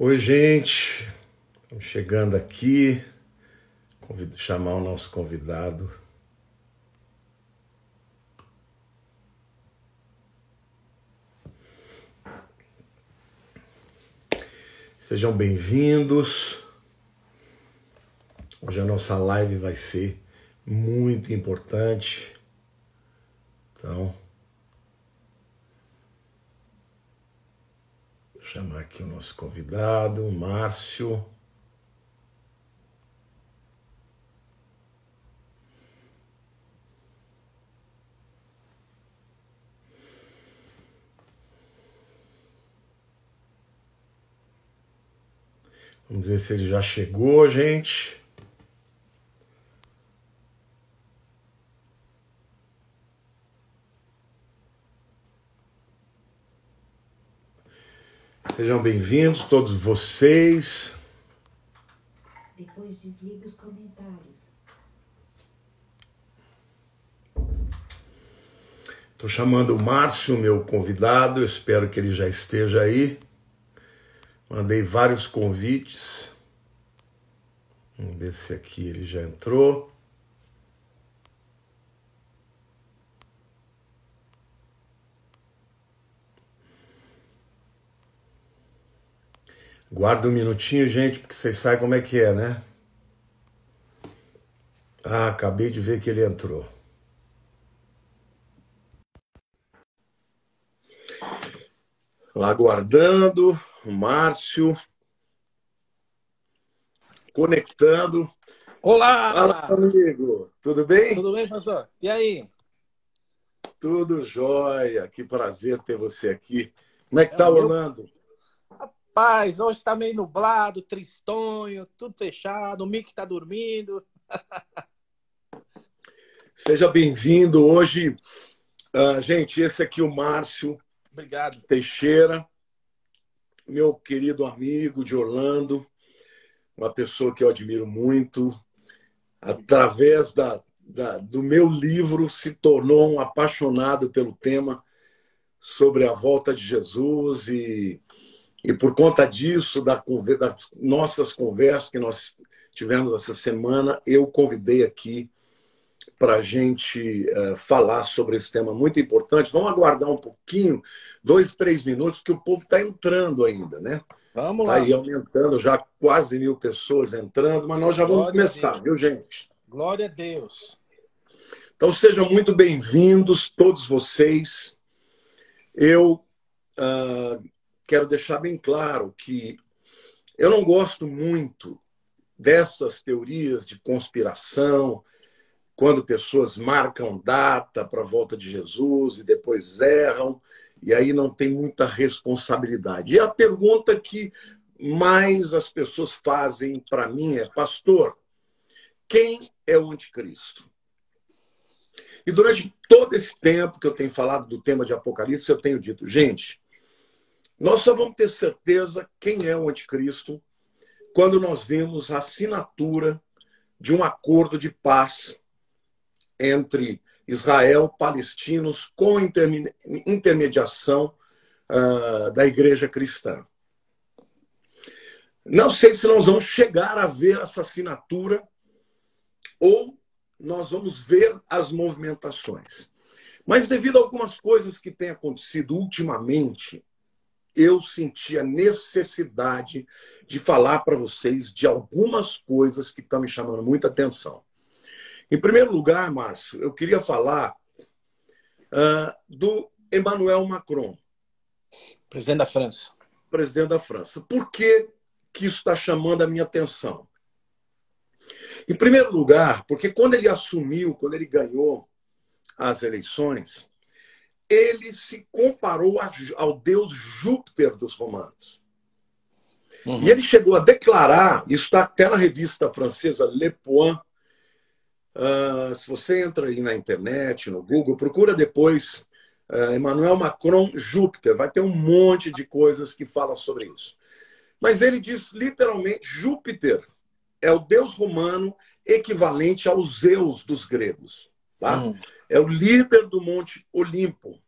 Oi, gente. Estamos chegando aqui. Chamar o nosso convidado. Sejam bem-vindos. Hoje a nossa live vai ser muito importante. Então, vou chamar aqui o nosso convidado, Márcio. Vamos ver se ele já chegou, gente. Sejam bem-vindos, todos vocês. Depois desliga os comentários. Estou chamando o Márcio, meu convidado. Eu espero que ele já esteja aí. Mandei vários convites. Vamos ver se aqui ele já entrou. Guarda um minutinho, gente, porque vocês sabem como é que é, né? Ah, acabei de ver que ele entrou. Lá aguardando, o Márcio. Conectando. Olá! Fala, amigo. Tudo bem? Tudo bem, professor? E aí? Tudo jóia. Que prazer ter você aqui. Como é que tá, Orlando? Rapaz, hoje está meio nublado, tristonho, tudo fechado, o Mickey está dormindo. Seja bem-vindo hoje. Gente, esse aqui é o Márcio. Obrigado. Teixeira, meu querido amigo de Orlando, uma pessoa que eu admiro muito. Através do meu livro, se tornou um apaixonado pelo tema sobre a volta de Jesus e por conta disso, das nossas conversas que nós tivemos essa semana, eu convidei aqui para a gente falar sobre esse tema muito importante. Vamos aguardar um pouquinho, 2, 3 minutos, porque o povo está entrando ainda, né? Vamos Está lá. aí aumentando, já quase 1.000 pessoas entrando, mas nós já vamos começar, viu, gente? Glória a Deus. Então sejam muito bem-vindos, todos vocês. Eu quero deixar bem claro que eu não gosto muito dessas teorias de conspiração, quando pessoas marcam data para a volta de Jesus e depois erram, e aí não tem muita responsabilidade. E a pergunta que mais as pessoas fazem para mim é: pastor, quem é o anticristo? E durante todo esse tempo que eu tenho falado do tema de Apocalipse, eu tenho dito, gente, nós só vamos ter certeza quem é o anticristo quando nós vemos a assinatura de um acordo de paz entre Israel e palestinos com intermediação da igreja cristã. Não sei se nós vamos chegar a ver essa assinatura ou nós vamos ver as movimentações. Mas devido a algumas coisas que têm acontecido ultimamente, eu senti a necessidade de falar para vocês de algumas coisas que estão me chamando muita atenção. Em primeiro lugar, Márcio, eu queria falar do Emmanuel Macron. Presidente da França. Presidente da França. Por que isso está chamando a minha atenção? Em primeiro lugar, porque quando ele assumiu, quando ele ganhou as eleições, ele se comparou ao deus Júpiter dos romanos. E ele chegou a declarar, isso está até na revista francesa Le Point, se você entra aí na internet, no Google, procura depois Emmanuel Macron Júpiter, vai ter um monte de coisas que falam sobre isso. Mas ele diz literalmente: Júpiter é o deus romano equivalente ao Zeus dos gregos. Tá? É o líder do Monte Olimpo.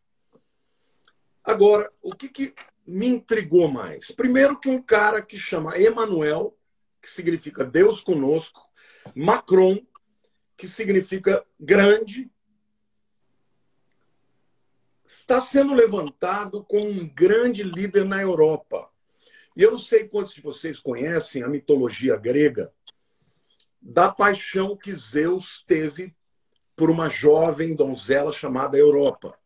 Agora, o que me intrigou mais? Primeiro que um cara que chama Emmanuel, que significa Deus conosco, Macron, que significa grande, está sendo levantado como um grande líder na Europa. E eu não sei quantos de vocês conhecem a mitologia grega da paixão que Zeus teve por uma jovem donzela chamada Europa.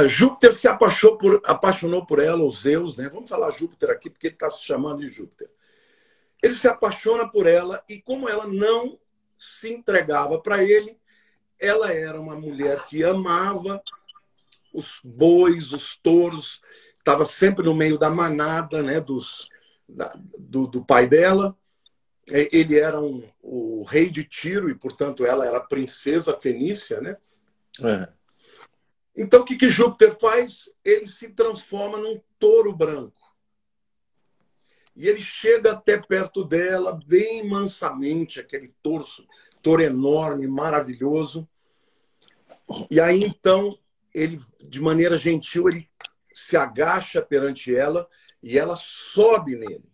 Júpiter se apaixonou por ela, o Zeus, né? Vamos falar Júpiter aqui, porque ele está se chamando de Júpiter. Ele se apaixona por ela e, como ela não se entregava para ele, ela era uma mulher que amava os bois, os touros, estava sempre no meio da manada, né, do pai dela. Ele era o rei de Tiro e, portanto, ela era a princesa fenícia, né? Então, o que Júpiter faz? Ele se transforma num touro branco. E ele chega até perto dela, bem mansamente, aquele touro enorme, maravilhoso. E aí, então, ele, de maneira gentil, ele se agacha perante ela e ela sobe nele.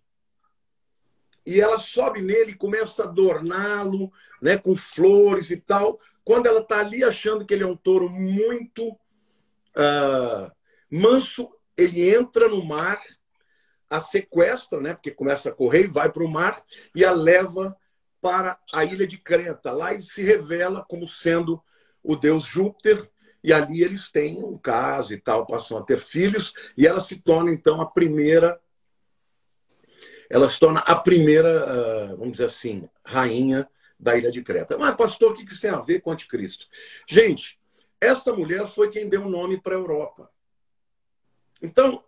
E ela sobe nele e começa a adorná-lo, né, com flores e tal. Quando ela está ali achando que ele é um touro muito manso, ele entra no mar, a sequestra, né, porque começa a correr e vai para o mar, e a leva para a ilha de Creta. Lá ele se revela como sendo o deus Júpiter, e ali eles têm um caso e tal, passam a ter filhos, e ela se torna, então, a primeira, vamos dizer assim, rainha da ilha de Creta. Mas, pastor, o que isso tem a ver com o anticristo? Gente, esta mulher foi quem deu o nome para a Europa. Então,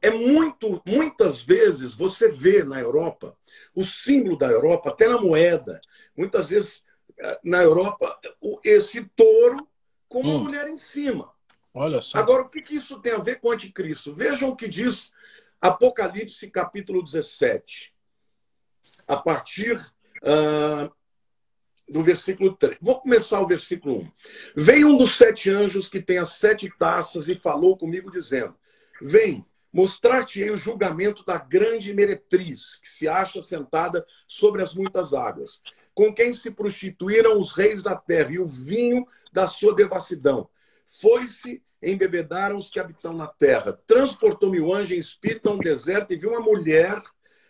muitas vezes você vê na Europa o símbolo da Europa, até na moeda. Muitas vezes, na Europa, esse touro com uma mulher em cima. Olha só. Agora, o que isso tem a ver com o anticristo? Vejam o que diz Apocalipse, capítulo 17. A partir do versículo 3. Vou começar o versículo 1. Veio um dos 7 anjos que tem as 7 taças e falou comigo, dizendo: vem, mostrar-te-ei o julgamento da grande meretriz, que se acha sentada sobre as muitas águas, com quem se prostituíram os reis da terra, e o vinho da sua devassidão. Foi-se, embebedaram os que habitam na terra. Transportou-me o anjo em espírito a um deserto e vi uma mulher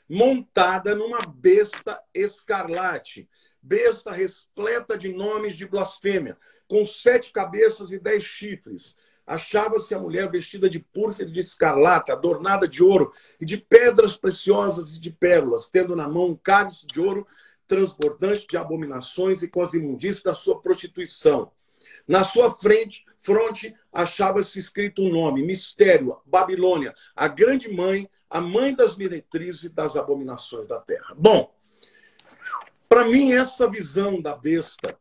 montada numa besta escarlate, besta repleta de nomes de blasfêmia, com 7 cabeças e 10 chifres. Achava-se a mulher vestida de púrpura e de escarlata, adornada de ouro e de pedras preciosas e de pérolas, tendo na mão um cálice de ouro transbordante de abominações e com as imundícias da sua prostituição. Na sua fronte achava-se escrito um nome: Mistério, Babilônia, a grande mãe, a mãe das meretrizes e das abominações da terra. Bom, para mim, essa visão da besta,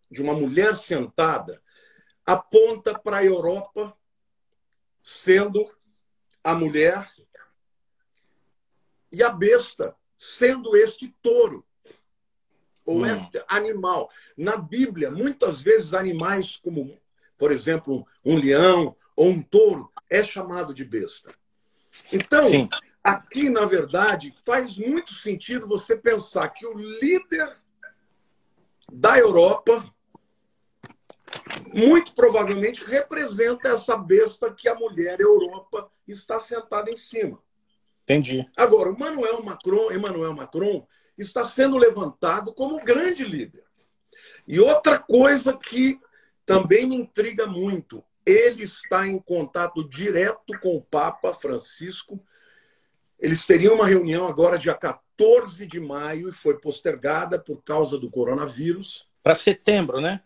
de uma mulher sentada, aponta para a Europa sendo a mulher e a besta sendo este touro, ou este animal. Na Bíblia, muitas vezes animais como, por exemplo, um leão ou um touro é chamado de besta. Então, sim, aqui, na verdade, faz muito sentido você pensar que o líder da Europa muito provavelmente representa essa besta que a mulher Europa está sentada em cima. Entendi. Agora, o Emmanuel Macron está sendo levantado como grande líder. E outra coisa que também me intriga muito, ele está em contato direto com o Papa Francisco. Eles teriam uma reunião agora, dia 14 de maio, e foi postergada por causa do coronavírus. Para setembro, né?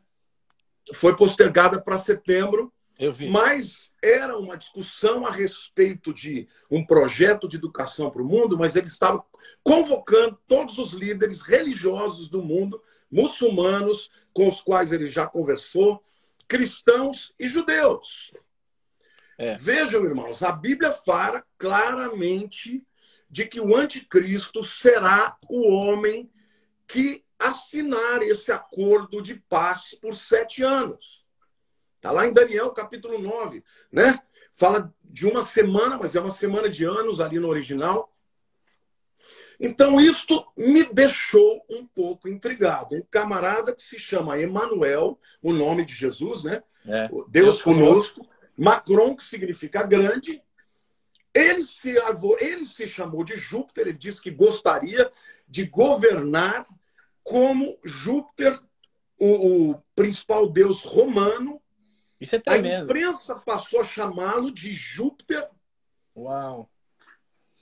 Foi postergada para setembro. Eu vi. Mas era uma discussão a respeito de um projeto de educação para o mundo, mas ele estava convocando todos os líderes religiosos do mundo, muçulmanos, com os quais ele já conversou, cristãos e judeus. Vejam, irmãos, a Bíblia fala claramente de que o anticristo será o homem que assinar esse acordo de paz por 7 anos. Está lá em Daniel, capítulo 9. Né? Fala de uma semana, mas é uma semana de anos ali no original. Então, isto me deixou um pouco intrigado. Um camarada que se chama Emanuel, o nome de Jesus, né? Deus conosco. Macron, que significa grande. Ele se chamou de Júpiter, ele disse que gostaria de governar como Júpiter, o principal deus romano. Isso é A tremendo. imprensa passou a chamá-lo de Júpiter. Uau.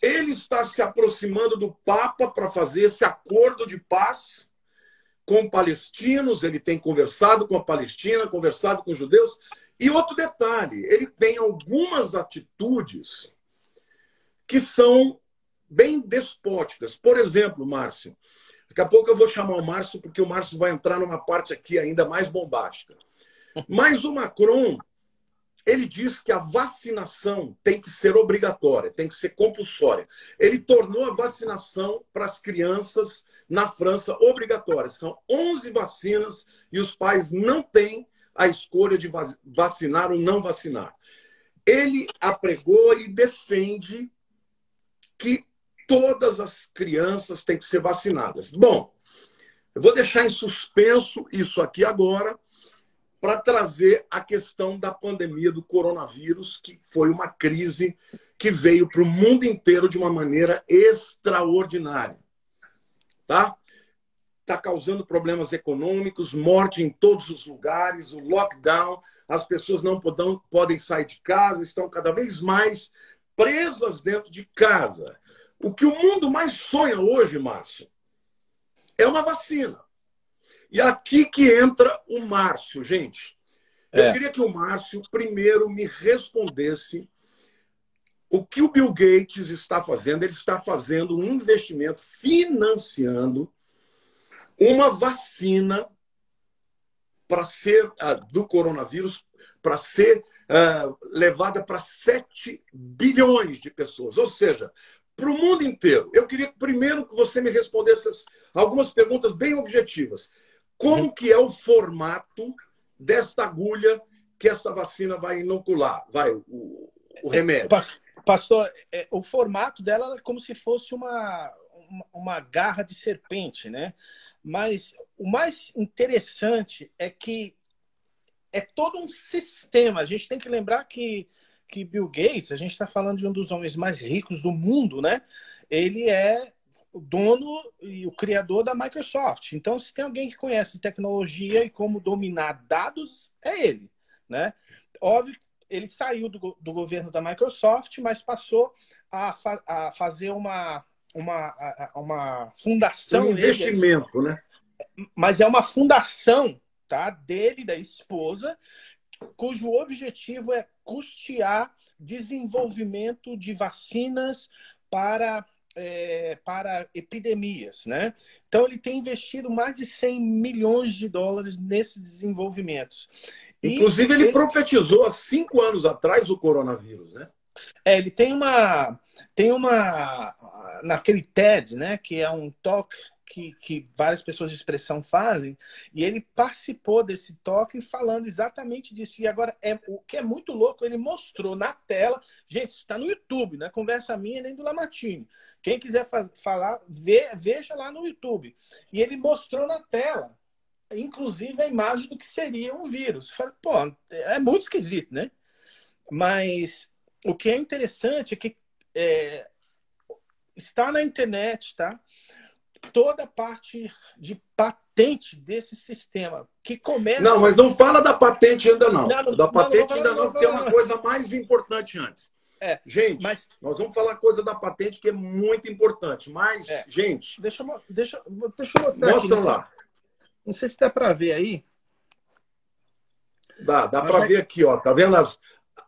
Ele está se aproximando do Papa para fazer esse acordo de paz com palestinos. Ele tem conversado com a Palestina, conversado com os judeus. E outro detalhe, ele tem algumas atitudes que são bem despóticas. Por exemplo, Márcio, daqui a pouco eu vou chamar o Márcio, porque o Márcio vai entrar numa parte aqui ainda mais bombástica. Mas o Macron, ele diz que a vacinação tem que ser obrigatória, tem que ser compulsória. Ele tornou a vacinação para as crianças na França obrigatória. São 11 vacinas e os pais não têm a escolha de vacinar ou não vacinar. Ele apregou e defende que todas as crianças têm que ser vacinadas. Bom, eu vou deixar em suspenso isso aqui agora para trazer a questão da pandemia do coronavírus, que foi uma crise que veio para o mundo inteiro de uma maneira extraordinária. Tá? Está causando problemas econômicos, morte em todos os lugares, o lockdown, as pessoas não podem sair de casa, estão cada vez mais presas dentro de casa. O que o mundo mais sonha hoje, Márcio, é uma vacina. E aqui que entra o Márcio, gente. Eu queria que o Márcio primeiro me respondesse o que o Bill Gates está fazendo. Ele está fazendo um investimento, financiando uma vacina para ser do coronavírus, para ser levada para 7 bilhões de pessoas. Ou seja, para o mundo inteiro. Eu queria primeiro que você me respondesse algumas perguntas bem objetivas. Como que é o formato desta agulha que essa vacina vai inocular? O remédio. Pastor, o formato dela é como se fosse uma garra de serpente, né? Mas o mais interessante é que é todo um sistema. A gente tem que lembrar que Bill Gates, a gente está falando de um dos homens mais ricos do mundo, né? Ele é o dono e o criador da Microsoft. Então, se tem alguém que conhece tecnologia e como dominar dados, é ele, né? Óbvio, ele saiu do governo da Microsoft, mas passou a fazer uma fundação. Um investimento, né? Mas é uma fundação, tá? Dele, da esposa, cujo objetivo é custear desenvolvimento de vacinas para epidemias, né? Então, ele tem investido mais de 100 milhões de dólares nesses desenvolvimentos. Inclusive, ele profetizou há 5 anos atrás o coronavírus, né? Ele tem uma naquele TED, né? Que é um talk que várias pessoas de expressão fazem, e ele participou desse talk falando exatamente disso. E agora, o que é muito louco, ele mostrou na tela, gente, isso está no YouTube, não é conversa minha nem do Lamartine. Quem quiser falar, veja lá no YouTube. E ele mostrou na tela, inclusive, a imagem do que seria um vírus. Falei, pô, é muito esquisito, né? Mas o que é interessante é que está na internet, tá? Toda a parte de patente desse sistema que começa... Não, mas não fala da patente ainda não. Da patente ainda não, porque é uma coisa mais importante antes. Gente, nós vamos falar coisa da patente que é muito importante. Mas, gente... Deixa eu mostrar aqui. Mostra lá. Não sei se dá para ver aí. Dá para ver aqui, ó. Tá vendo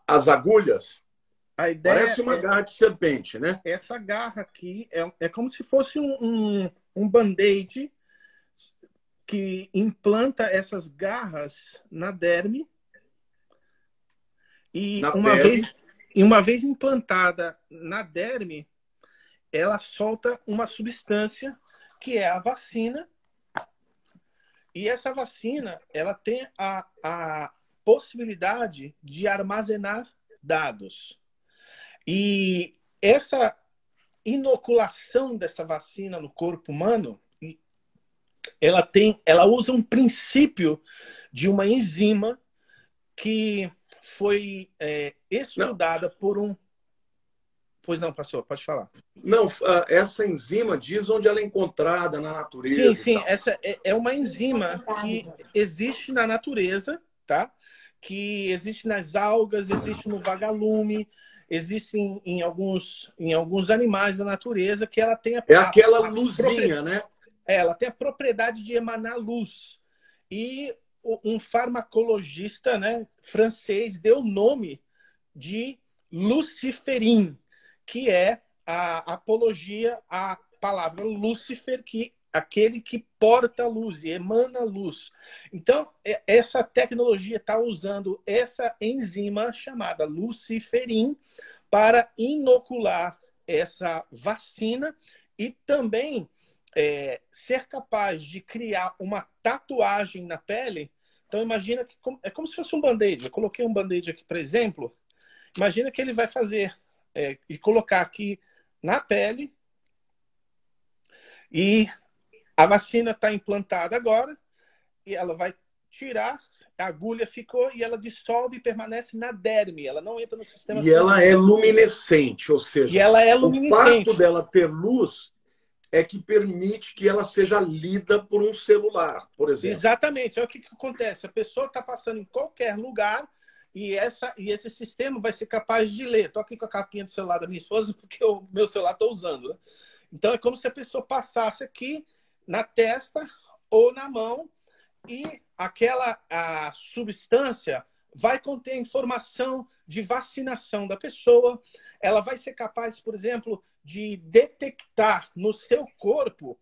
as agulhas? A ideia parece uma garra de serpente, né? Essa garra aqui é como se fosse um band-aid que implanta essas garras na derme. E uma vez implantada na derme, ela solta uma substância que é a vacina. E essa vacina, ela tem a possibilidade de armazenar dados. E essa inoculação dessa vacina no corpo humano, ela usa um princípio de uma enzima que foi estudada por um... Pois não, pastor, pode falar. Não, essa enzima diz onde ela é encontrada na natureza. Sim, essa é uma enzima que existe na natureza, tá? Que existe nas algas, existe no vagalume, existe em alguns animais da natureza, que ela tem aquela luzinha, né? Ela tem a propriedade de emanar luz. E um farmacologista, né, francês deu o nome de luciferin, que é a apologia à palavra Lúcifer, que aquele que porta luz e emana luz. Então, essa tecnologia está usando essa enzima chamada luciferin para inocular essa vacina e também ser capaz de criar uma tatuagem na pele. Então, imagina que é como se fosse um band-aid. Eu coloquei um band-aid aqui, por exemplo. Imagina que ele vai fazer e colocar aqui na pele, e a vacina está implantada agora, e ela vai tirar, a agulha ficou, e ela dissolve e permanece na derme, ela não entra no sistema sanguíneo. Ela é luminescente, ou seja, o fato dela ter luz é que permite que ela seja lida por um celular, por exemplo. Exatamente. Olha o que acontece. A pessoa está passando em qualquer lugar e esse sistema vai ser capaz de ler. Estou aqui com a capinha do celular da minha esposa porque o meu celular estou usando. Né? Então, é como se a pessoa passasse aqui na testa ou na mão e a substância vai conter informação de vacinação da pessoa. Ela vai ser capaz, por exemplo, de detectar no seu corpo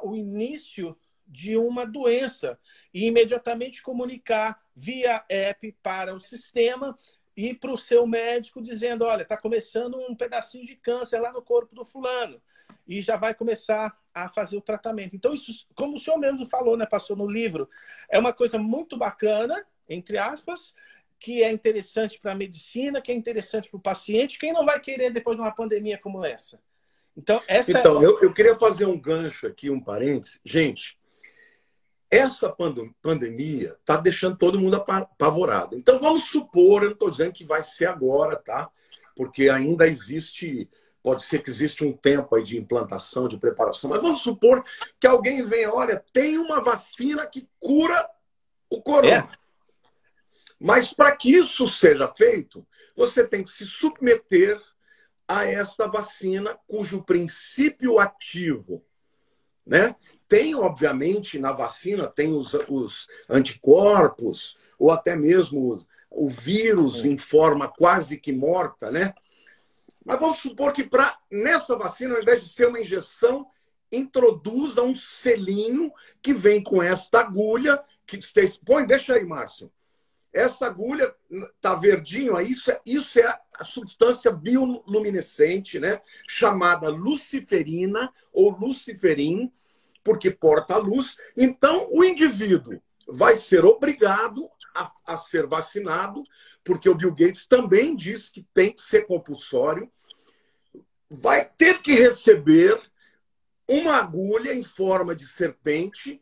o início de uma doença e imediatamente comunicar via app para o sistema e para o seu médico dizendo, olha, está começando um pedacinho de câncer lá no corpo do fulano e já vai começar a fazer o tratamento. Então, isso, como o senhor mesmo falou, né, passou no livro, é uma coisa muito bacana, entre aspas, que é interessante para a medicina, que é interessante para o paciente. Quem não vai querer depois de uma pandemia como essa? Então, eu queria fazer um gancho aqui, um parênteses. Gente, essa pandemia está deixando todo mundo apavorado. Então, vamos supor, eu não estou dizendo que vai ser agora, tá? Porque ainda existe, pode ser que existe um tempo aí de implantação, de preparação, mas vamos supor que alguém venha, olha, tem uma vacina que cura o corona. Mas para que isso seja feito, você tem que se submeter a esta vacina, cujo princípio ativo, né? Tem, obviamente, na vacina, tem os anticorpos, ou até mesmo o vírus em forma quase que morta, né? Mas vamos supor que nessa vacina, ao invés de ser uma injeção, introduza um selinho que vem com esta agulha, que você põe, deixa aí, Márcio. Essa agulha tá verdinho, isso é a substância bioluminescente, né? Chamada luciferina ou luciferin, porque porta a luz. Então, o indivíduo vai ser obrigado a ser vacinado, porque o Bill Gates também diz que tem que ser compulsório. Vai ter que receber uma agulha em forma de serpente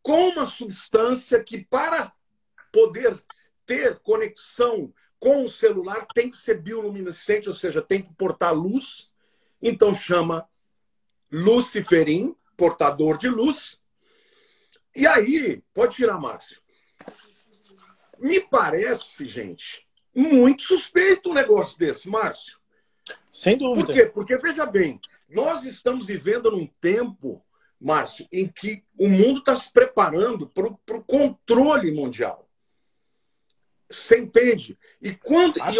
com uma substância que, para poder ter conexão com o celular, tem que ser bioluminescente, ou seja, tem que portar luz. Então, chama luciferin, portador de luz. E aí, pode tirar, Márcio. Me parece, gente, muito suspeito um negócio desse, Márcio. Sem dúvida. Por quê? Porque, veja bem, nós estamos vivendo num tempo, Márcio, em que o mundo está se preparando para o controle mundial. Você entende? E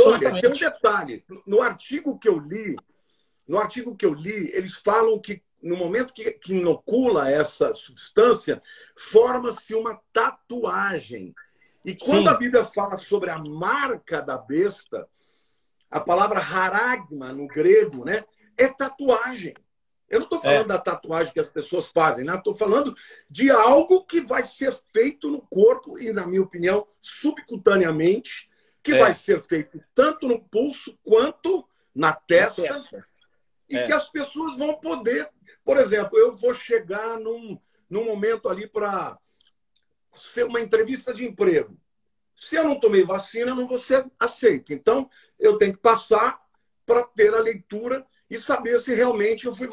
olha, tem um detalhe. No artigo que eu li, eles falam que no momento que inocula essa substância, forma-se uma tatuagem. E quando a Bíblia fala sobre a marca da besta, a palavra haragma no grego, né, é tatuagem. Eu não estou falando da tatuagem que as pessoas fazem, né? Estou falando de algo que vai ser feito no corpo e, na minha opinião, subcutaneamente, que vai ser feito tanto no pulso quanto na testa, e que as pessoas vão poder... Por exemplo, eu vou chegar num momento ali para ser uma entrevista de emprego. Se eu não tomei vacina, eu não vou ser aceito. Então, eu tenho que passar para ter a leitura e saber se realmente eu fui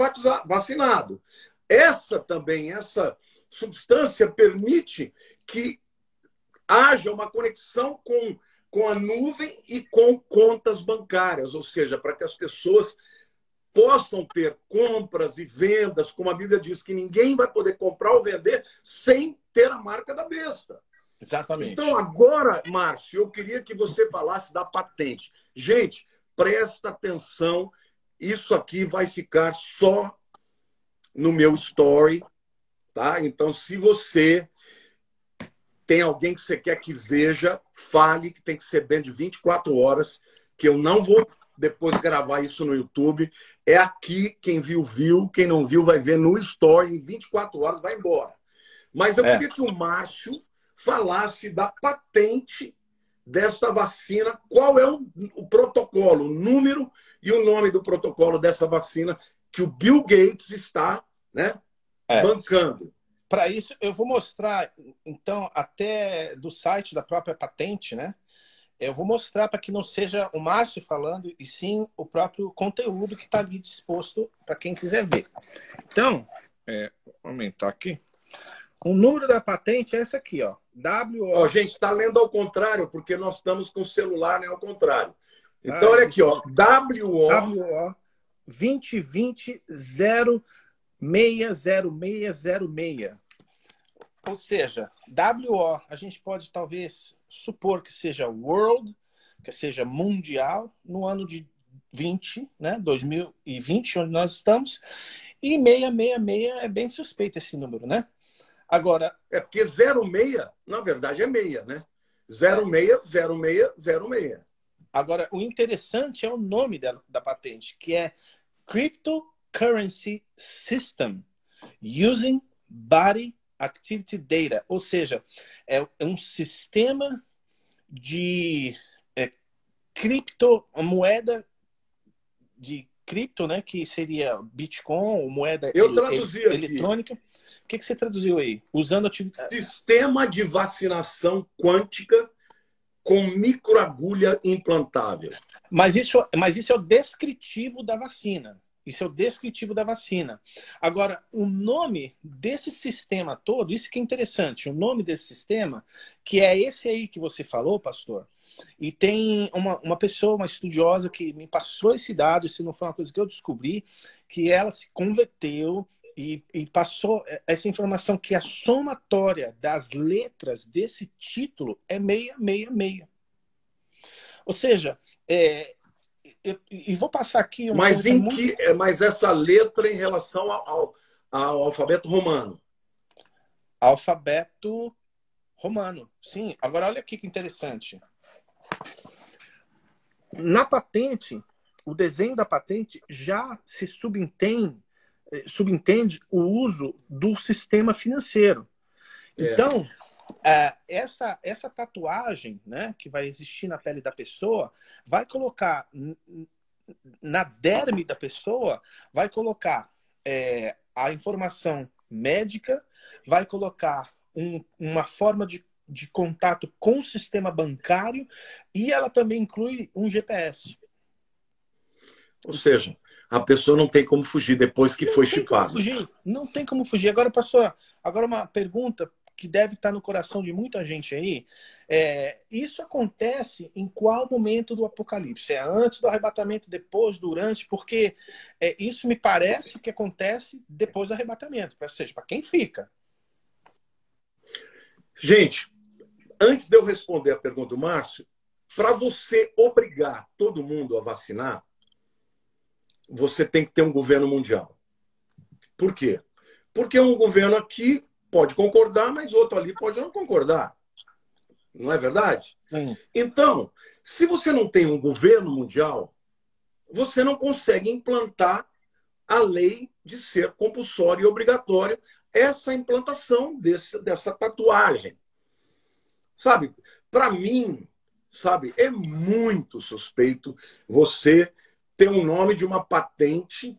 vacinado. Essa substância permite que haja uma conexão com a nuvem e com contas bancárias, ou seja, para que as pessoas possam ter compras e vendas, como a Bíblia diz, que ninguém vai poder comprar ou vender sem ter a marca da besta. Exatamente. Então, agora, Márcio, eu queria que você falasse da patente. Gente, presta atenção, isso aqui vai ficar só no meu story, tá? Então, se você tem alguém que você quer que veja, fale, que tem que ser bem de 24 horas, que eu não vou depois gravar isso no YouTube. É aqui, quem viu, viu. Quem não viu, vai ver no story. Em 24 horas, vai embora. Mas eu queria que o Márcio falasse da patente desta vacina. Qual é o protocolo, o número e o nome do protocolo dessa vacina que o Bill Gates está, né, bancando. Para isso, eu vou mostrar, então, até do site da própria patente, né? Eu vou mostrar para que não seja o Márcio falando, e sim o próprio conteúdo que está ali disposto para quem quiser ver. Então, vou aumentar aqui. O número da patente é esse aqui, ó. WO. Gente, está lendo ao contrário, porque nós estamos com o celular, né, ao contrário. Então, olha aqui, ó. WO 2020 060606. Ou seja, WO, a gente pode talvez supor que seja world, que seja mundial, no ano de 20, né, 2020, onde nós estamos, e 666 é bem suspeito esse número, né? Agora... porque 06, na verdade, é 6, né? 060606. Agora, o interessante é o nome da patente, que é Cryptocurrency System Using Body Activity Data, ou seja, é um sistema de criptomoeda de cripto, né, que seria Bitcoin, ou moeda eletrônica. Aqui. O que você traduziu aí? Usando sistema de vacinação quântica com microagulha implantável. Mas isso é o descritivo da vacina. Isso é o descritivo da vacina. Agora, o nome desse sistema todo, isso que é interessante, o nome desse sistema, que é esse aí que você falou, pastor, e tem uma pessoa, uma estudiosa que me passou esse dado, isso não foi uma coisa que eu descobri, que ela se converteu e passou essa informação que a somatória das letras desse título é 666. Ou seja, e vou passar aqui... Mas essa letra em relação ao alfabeto romano? Alfabeto romano, sim. Agora, olha aqui que interessante. Na patente, o desenho da patente já se subentende o uso do sistema financeiro. Então, essa tatuagem, né, que vai existir na pele da pessoa, vai colocar na derme da pessoa, vai colocar a informação médica, vai colocar uma forma de contato com o sistema bancário, e ela também inclui um GPS. Ou seja, a pessoa não tem como fugir depois que foi chipada. Não tem como fugir. Agora, pastor, uma pergunta que deve estar no coração de muita gente aí. Isso acontece em qual momento do Apocalipse? É antes do arrebatamento, depois, durante? Porque isso me parece que acontece depois do arrebatamento, ou seja, para quem fica. Gente, antes de eu responder a pergunta do Márcio, para você obrigar todo mundo a vacinar, você tem que ter um governo mundial. Por quê? Porque um governo aqui pode concordar, mas outro ali pode não concordar. Não é verdade? Sim. Então, se você não tem um governo mundial, você não consegue implantar a lei de ser compulsório e obrigatório essa implantação dessa tatuagem. Sabe, para mim, sabe? É muito suspeito você ter um nome de uma patente,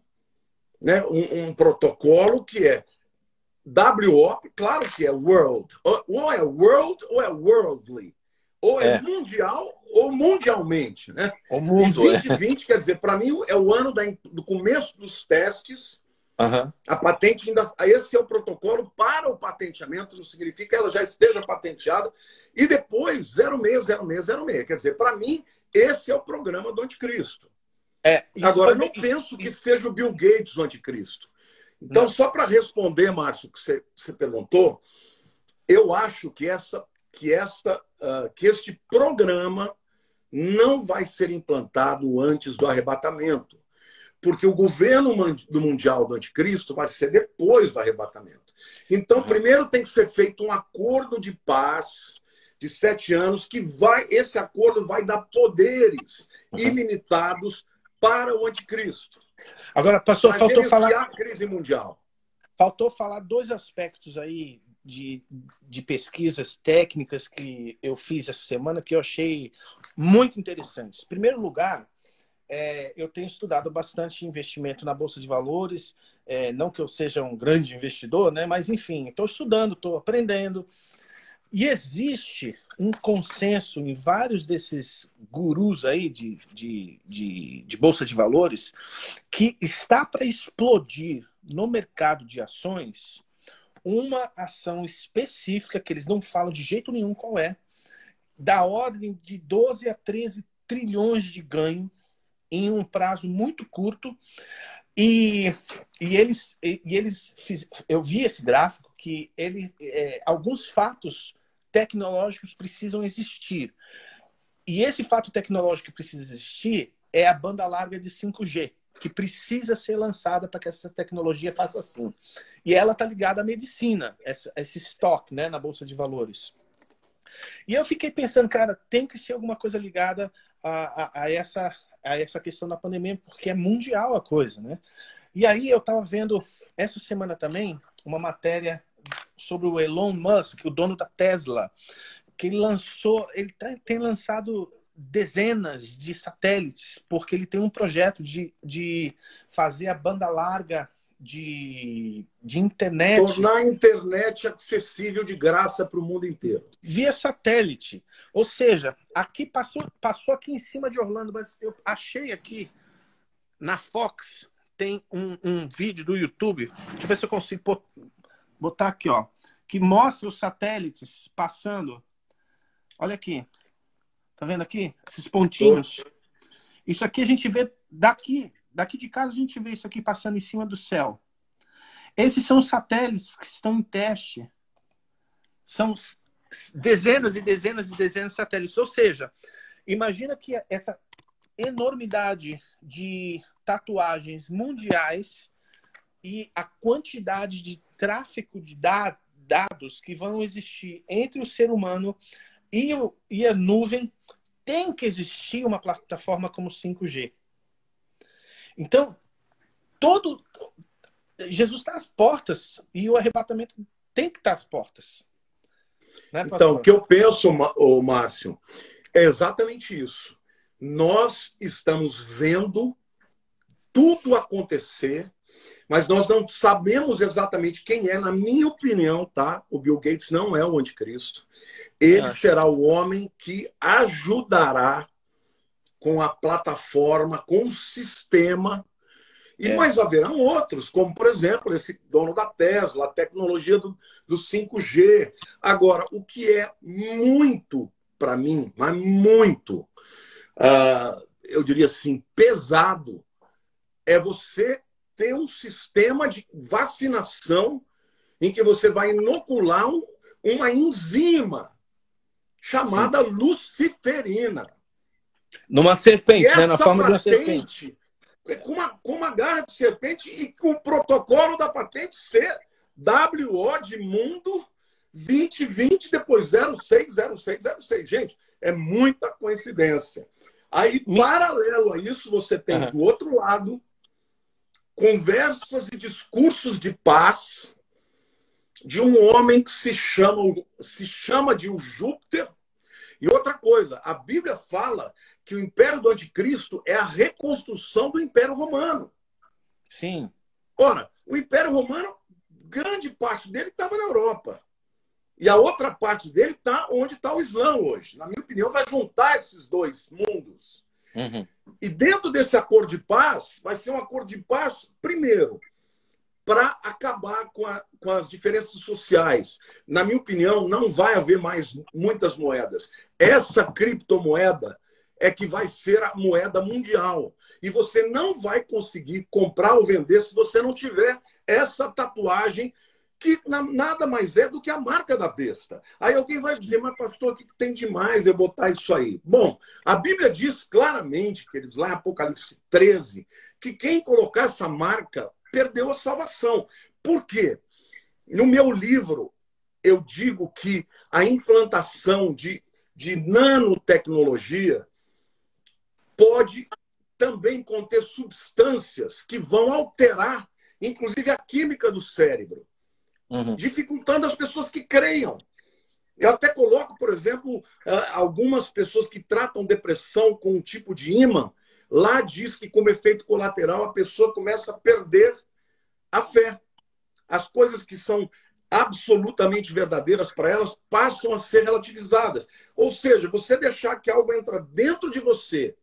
né? Um protocolo que é WO, claro que é world. Ou é world ou é worldly. Ou é mundial ou mundialmente, né? O E mundo 2020, quer dizer, para mim é o ano do começo dos testes. A patente ainda. Esse é o protocolo para o patenteamento, não significa que ela já esteja patenteada. E depois, 060606. Quer dizer, para mim, esse é o programa do anticristo. Agora, não penso que seja o Bill Gates o anticristo. Então, só para responder, Márcio, que você perguntou, eu acho que este programa não vai ser implantado antes do arrebatamento, porque o governo mundial do anticristo vai ser depois do arrebatamento. Então, primeiro tem que ser feito um acordo de paz de 7 anos, esse acordo vai dar poderes ilimitados para o anticristo. Agora, pastor, faltou falar a crise mundial. Faltou falar 2 aspectos aí de pesquisas técnicas que eu fiz essa semana que eu achei muito interessantes. Em primeiro lugar, eu tenho estudado bastante investimento na Bolsa de Valores, não que eu seja um grande investidor, né? Mas, enfim, estou estudando, estou aprendendo. E existe um consenso em vários desses gurus aí de Bolsa de Valores que está para explodir no mercado de ações uma ação específica, que eles não falam de jeito nenhum qual é, da ordem de 12 a 13 trilhões de ganho em um prazo muito curto. E eu vi esse gráfico que alguns fatos tecnológicos precisam existir. E esse fato tecnológico que precisa existir é a banda larga de 5G, que precisa ser lançada para que essa tecnologia faça assim. E ela está ligada à medicina, esse estoque, né, na Bolsa de Valores. E eu fiquei pensando, cara, tem que ser alguma coisa ligada a essa questão da pandemia, porque é mundial a coisa, né? E aí eu estava vendo essa semana também uma matéria sobre o Elon Musk, o dono da Tesla, que ele tem lançado dezenas de satélites, porque ele tem um projeto de fazer a banda larga de internet. Tornar a internet acessível de graça para o mundo inteiro. Via satélite. Ou seja, aqui passou aqui em cima de Orlando, mas eu achei aqui na Fox, tem um vídeo do YouTube, deixa eu ver se eu consigo botar aqui, ó, que mostra os satélites passando. Olha aqui. Tá vendo aqui? Esses pontinhos. Isso aqui a gente vê daqui de casa, a gente vê isso aqui passando em cima do céu. Esses são os satélites que estão em teste. São dezenas e dezenas e dezenas de satélites. Ou seja, imagina que essa enormidade de tatuagens mundiais e a quantidade de tráfego de dados que vão existir entre o ser humano e a nuvem, tem que existir uma plataforma como 5G. Então, Jesus está às portas e o arrebatamento tem que estar às portas. Né, então, o que eu penso, Márcio, é exatamente isso. Nós estamos vendo tudo acontecer, mas nós não sabemos exatamente quem é. Na minha opinião, tá? O Bill Gates não é o anticristo. Ele será o homem que ajudará com a plataforma, com o sistema. Mas haverão outros, como, por exemplo, esse dono da Tesla, a tecnologia do 5G. Agora, o que é muito, para mim, mas muito, eu diria assim, pesado, é você ter um sistema de vacinação em que você vai inocular uma enzima chamada luciferina. Numa serpente, né? Na forma de uma serpente. Com uma garra de serpente e com o protocolo da patente ser WO de mundo 2020, depois 060606. Gente, é muita coincidência. Aí, paralelo a isso, você tem do outro lado conversas e discursos de paz de um homem que se chama de um Júpiter E outra coisa, a Bíblia fala que o império do anticristo é a reconstrução do Império Romano. Sim. Ora, o Império Romano, grande parte dele estava na Europa. E a outra parte dele está onde está o Islã hoje. Na minha opinião, vai juntar esses dois mundos. Uhum. E dentro desse acordo de paz, vai ser um acordo de paz, primeiro, para acabar com as diferenças sociais. Na minha opinião, não vai haver mais muitas moedas. Essa criptomoeda é que vai ser a moeda mundial. E você não vai conseguir comprar ou vender se você não tiver essa tatuagem, que nada mais é do que a marca da besta. Aí alguém vai dizer, mas pastor, o que tem demais eu botar isso aí? Bom, a Bíblia diz claramente, queridos, lá em Apocalipse 13, que quem colocar essa marca perdeu a salvação. Por quê? No meu livro, eu digo que a implantação de nanotecnologia pode também conter substâncias que vão alterar, inclusive, a química do cérebro, dificultando as pessoas que creiam. Eu até coloco, por exemplo, algumas pessoas que tratam depressão com um tipo de ímã. Lá diz que, como efeito colateral, a pessoa começa a perder a fé. As coisas que são absolutamente verdadeiras para elas passam a ser relativizadas. Ou seja, você deixar que algo entra dentro de você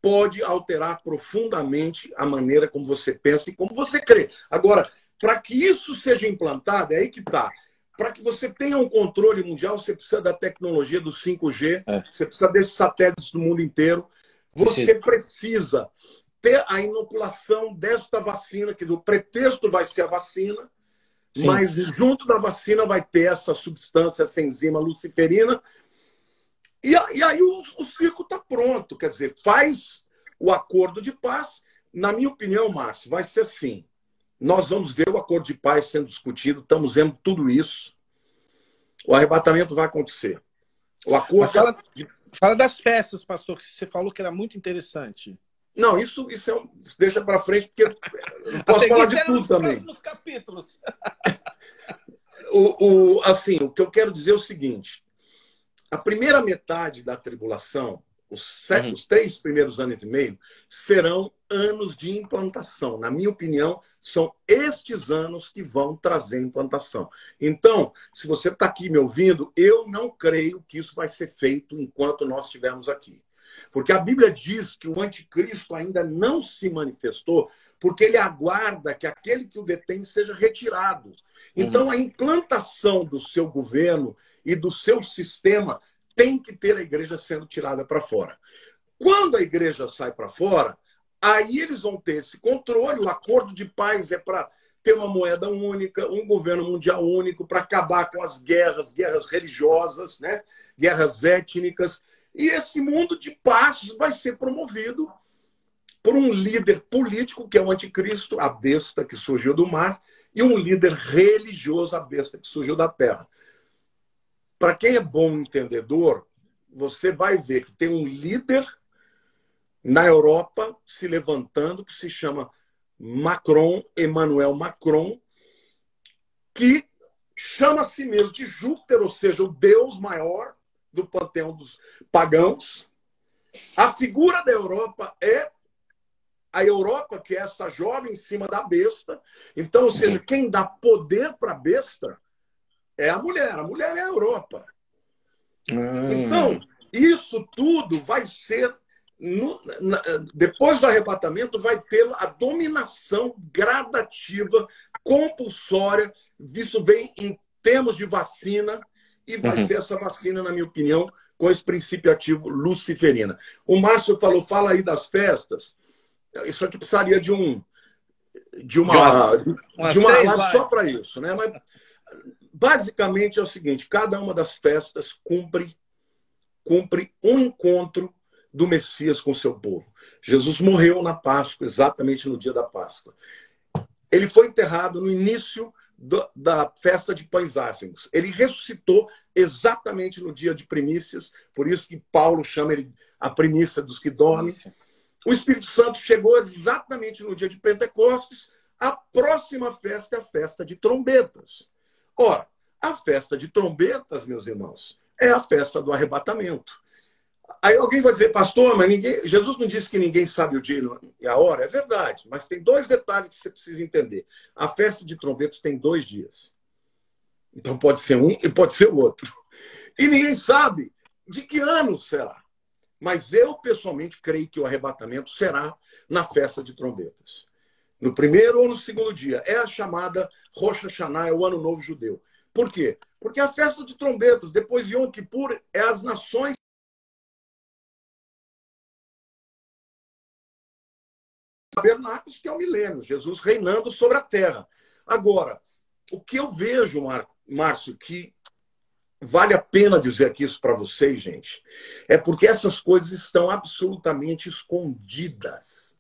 pode alterar profundamente a maneira como você pensa e como você crê. Agora, para que isso seja implantado, é aí que está. Para que você tenha um controle mundial, você precisa da tecnologia do 5G, você precisa desses satélites do mundo inteiro, você precisa ter a inoculação desta vacina, que o pretexto vai ser a vacina, sim, mas junto da vacina vai ter essa substância, essa enzima luciferina, e aí o circo está pronto. Quer dizer, faz o acordo de paz. Na minha opinião, Márcio, vai ser assim. Nós vamos ver o acordo de paz sendo discutido, estamos vendo tudo isso. O arrebatamento vai acontecer. O acordo... Fala das festas, pastor, que você falou que era muito interessante. Não, isso deixa para frente, porque eu não posso falar de tudo também. Nos capítulos. Assim, o que eu quero dizer é o seguinte. A primeira metade da tribulação, os 3 primeiros anos e meio, serão anos de implantação. Na minha opinião, são estes anos que vão trazer implantação. Então, se você está aqui me ouvindo, eu não creio que isso vai ser feito enquanto nós estivermos aqui. Porque a Bíblia diz que o anticristo ainda não se manifestou, porque ele aguarda que aquele que o detém seja retirado. Então, a implantação do seu governo e do seu sistema tem que ter a igreja sendo tirada para fora. Quando a igreja sai para fora, aí eles vão ter esse controle. O acordo de paz é para ter uma moeda única, um governo mundial único, para acabar com as guerras religiosas, né? Guerras étnicas. E esse mundo de paz vai ser promovido por um líder político, que é o anticristo, a besta que surgiu do mar, e um líder religioso, a besta que surgiu da terra. Para quem é bom entendedor, você vai ver que tem um líder na Europa se levantando, que se chama Macron, Emmanuel Macron, que chama a si mesmo de Júpiter, ou seja, o Deus maior do panteão dos pagãos. A figura da Europa é a Europa, que é essa jovem em cima da besta. Então, ou seja, quem dá poder para a besta é a mulher. A mulher é a Europa. Então, isso tudo vai ser... depois do arrebatamento, vai ter a dominação gradativa, compulsória. Isso vem em termos de vacina, e vai ser essa vacina, na minha opinião, com esse princípio ativo luciferina. O Márcio fala aí das festas. Isso aqui precisaria de uma live só para isso, né? Mas basicamente é o seguinte: cada uma das festas cumpre um encontro do Messias com o seu povo. Jesus morreu na Páscoa, exatamente no dia da Páscoa. Ele foi enterrado no início da festa de Pães Ázimos. Ele ressuscitou exatamente no dia de primícias, por isso que Paulo chama ele a primícia dos que dormem. O Espírito Santo chegou exatamente no dia de Pentecostes. A próxima festa é a festa de trombetas. Ora, a festa de trombetas, meus irmãos, é a festa do arrebatamento. Aí alguém vai dizer, pastor, mas Jesus não disse que ninguém sabe o dia e a hora? É verdade, mas tem dois detalhes que você precisa entender. A festa de trombetas tem 2 dias. Então pode ser um e pode ser o outro. E ninguém sabe de que ano será. Mas eu, pessoalmente, creio que o arrebatamento será na festa de trombetas. No primeiro ou no segundo dia. É a chamada Rosh Hashanah, é o Ano Novo Judeu. Por quê? Porque a festa de trombetas, depois de Yom Kippur, é as nações tabernáculos, que é o milênio, Jesus reinando sobre a terra. Agora, o que eu vejo, Márcio, que vale a pena dizer aqui isso para vocês, gente, é porque essas coisas estão absolutamente escondidas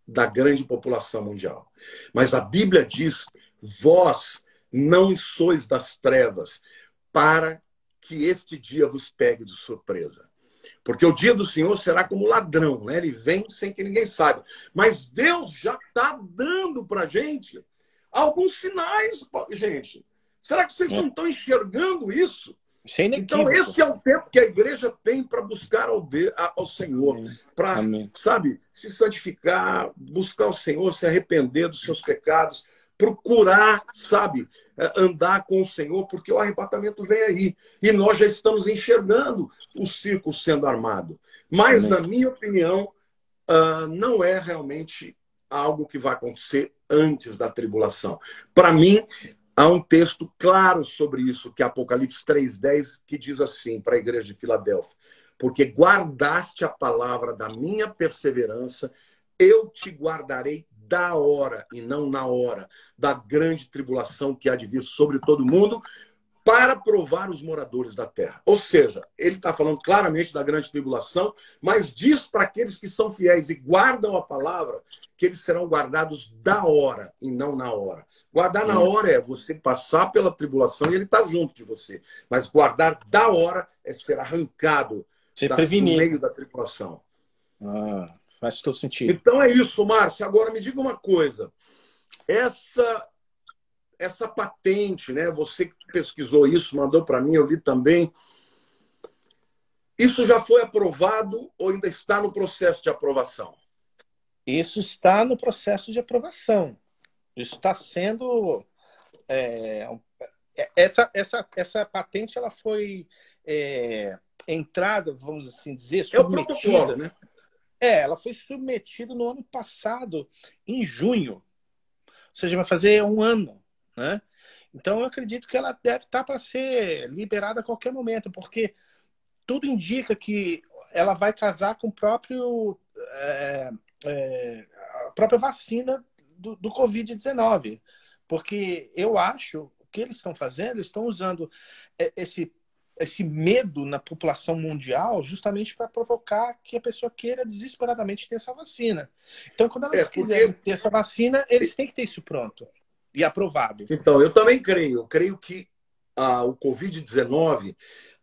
da grande população mundial. Mas a Bíblia diz, vós não sois das trevas, para que este dia vos pegue de surpresa. Porque o dia do Senhor será como ladrão, né? Ele vem sem que ninguém saiba. Mas Deus já está dando para a gente alguns sinais, gente. Será que vocês não estão enxergando isso? Então, esse é o tempo que a igreja tem para buscar ao Senhor, para, sabe, se santificar, buscar o Senhor, se arrepender dos seus pecados, procurar, sabe, andar com o Senhor, porque o arrebatamento vem aí. E nós já estamos enxergando o circo sendo armado. Mas, na minha opinião, não é realmente algo que vai acontecer antes da tribulação. Para mim, há um texto claro sobre isso, que é Apocalipse 3:10, que diz assim para a igreja de Filadélfia: porque guardaste a palavra da minha perseverança, eu te guardarei da hora, e não na hora, da grande tribulação que há de vir sobre todo mundo, para provar os moradores da terra. Ou seja, ele está falando claramente da grande tribulação, mas diz para aqueles que são fiéis e guardam a palavra, que eles serão guardados da hora e não na hora. Guardar na hora é você passar pela tribulação e ele está junto de você. Mas guardar da hora é ser arrancado do meio da tribulação. Faz todo sentido. Então é isso, Márcio. Agora me diga uma coisa. Essa patente, né? Você que pesquisou isso, mandou para mim, eu li também. Isso já foi aprovado ou ainda está no processo de aprovação? Isso está no processo de aprovação. Isso está sendo... Essa patente ela foi entrada, vamos assim dizer, submetida. É o protocolo, né? Ela foi submetida no ano passado, em junho. Ou seja, vai fazer 1 ano, né? Então, eu acredito que ela deve estar para ser liberada a qualquer momento, porque tudo indica que ela vai casar com o próprio... a própria vacina do Covid-19. Porque eu acho que eles estão fazendo, eles estão usando esse medo na população mundial justamente para provocar que a pessoa queira desesperadamente ter essa vacina. Então, quando elas quiserem ter essa vacina, eles têm que ter isso pronto e aprovado. Então, eu também creio. Eu creio que o Covid-19,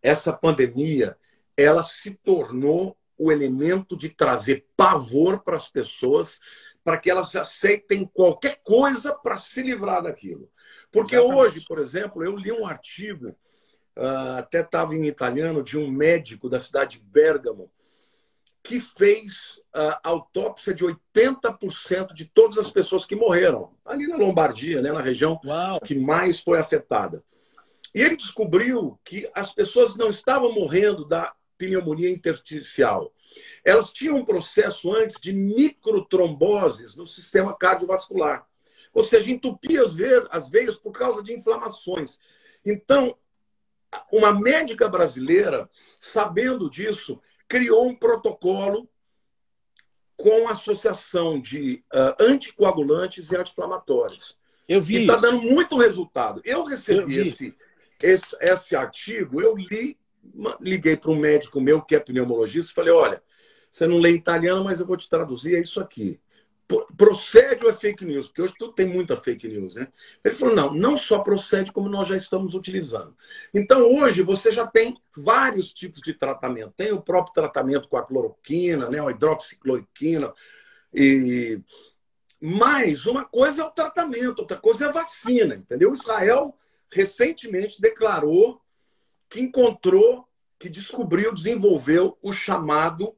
essa pandemia, ela se tornou o elemento de trazer pavor para as pessoas, para que elas aceitem qualquer coisa para se livrar daquilo. Porque hoje, por exemplo, eu li um artigo, até estava em italiano, de um médico da cidade de Bérgamo, que fez a autópsia de 80% de todas as pessoas que morreram, ali na Lombardia, né, na região que mais foi afetada. E ele descobriu que as pessoas não estavam morrendo da pneumonia intersticial. Elas tinham um processo antes de microtromboses no sistema cardiovascular. Ou seja, entupia as veias por causa de inflamações. Então, uma médica brasileira, sabendo disso, criou um protocolo com a associação de anticoagulantes e anti-inflamatórios. Eu vi. E está dando muito resultado. Eu recebi esse artigo, eu li, liguei para um médico meu que é pneumologista e falei: olha, você não lê italiano, mas eu vou te traduzir, é isso aqui. Procede ou é fake news? Porque hoje tudo tem muita fake news, né? Ele falou: não só procede, como nós já estamos utilizando. Então, hoje, você já tem vários tipos de tratamento. Tem o próprio tratamento com a cloroquina, né? A hidroxicloroquina. Mas uma coisa é o tratamento, outra coisa é a vacina, entendeu? Israel recentemente declarou que encontrou que descobriu, desenvolveu o chamado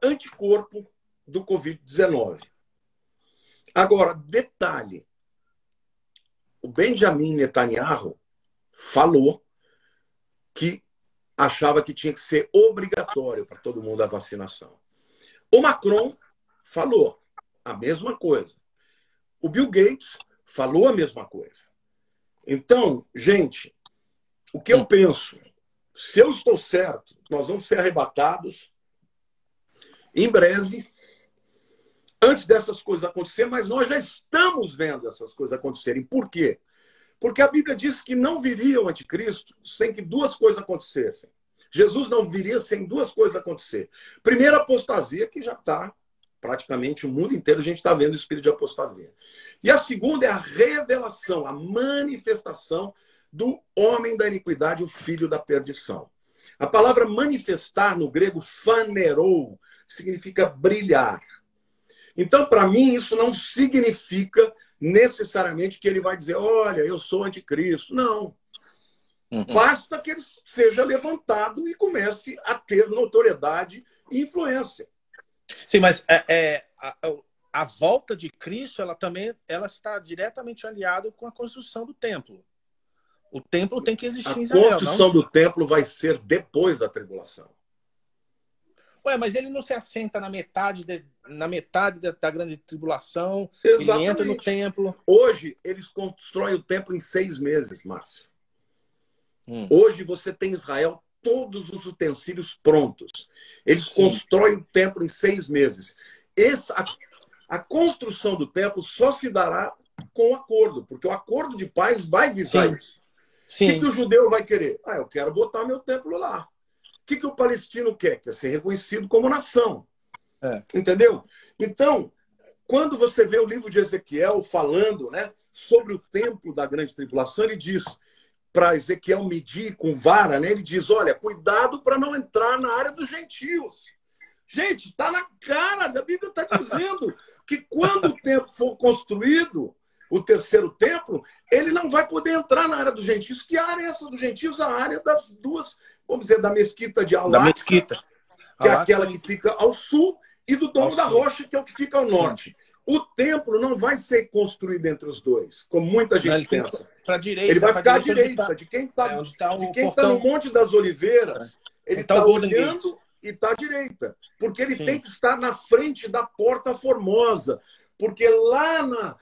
anticorpo do Covid-19. Agora, detalhe, o Benjamin Netanyahu falou que achava que tinha que ser obrigatório para todo mundo a vacinação. O Macron falou a mesma coisa. O Bill Gates falou a mesma coisa. Então, gente, o que eu penso? Se eu estou certo, nós vamos ser arrebatados em breve, antes dessas coisas acontecerem, mas nós já estamos vendo essas coisas acontecerem. Por quê? Porque a Bíblia diz que não viria o anticristo sem que duas coisas acontecessem. Jesus não viria sem duas coisas acontecer. Primeiro, a apostasia, que já está praticamente o mundo inteiro, a gente está vendo o espírito de apostasia. E a segunda é a revelação, a manifestação do homem da iniquidade, o filho da perdição. A palavra manifestar, no grego, phanerou, significa brilhar. Então, para mim, isso não significa necessariamente que ele vai dizer, olha, eu sou anticristo. Não. Basta que ele seja levantado e comece a ter notoriedade e influência. Sim, mas a volta de Cristo, ela está diretamente aliada com a construção do templo. O templo tem que existir em Israel. A construção do templo vai ser depois da tribulação. Ué, mas ele não se assenta na metade da grande tribulação, Exatamente. Ele entra no templo. Hoje, eles constroem o templo em 6 meses, Márcio. Hoje você tem em Israel todos os utensílios prontos. Eles constroem o templo em 6 meses. A construção do templo só se dará com acordo, porque o acordo de paz vai visar isso. O que o judeu vai querer? Eu quero botar meu templo lá. O que o palestino quer? Quer ser reconhecido como nação. Entendeu? Então, quando você vê o livro de Ezequiel falando, né, sobre o templo da grande tribulação, ele diz para Ezequiel medir com vara, né, ele diz, olha, cuidado para não entrar na área dos gentios. Gente, está na cara, a Bíblia está dizendo que quando o templo for construído, o terceiro templo, ele não vai poder entrar na área dos gentios. Que área é essa dos gentios? A área das duas, vamos dizer, da mesquita de Al-Aqsa, que é aquela que fica ao sul, e do Domo da Rocha, que é o que fica ao norte. O templo não vai ser construído entre os dois, como muita gente pensa. Direita, ele vai ficar à direita. De quem está no Monte das Oliveiras, ele está olhando e está à direita. Porque ele tem que estar na frente da Porta Formosa. Porque lá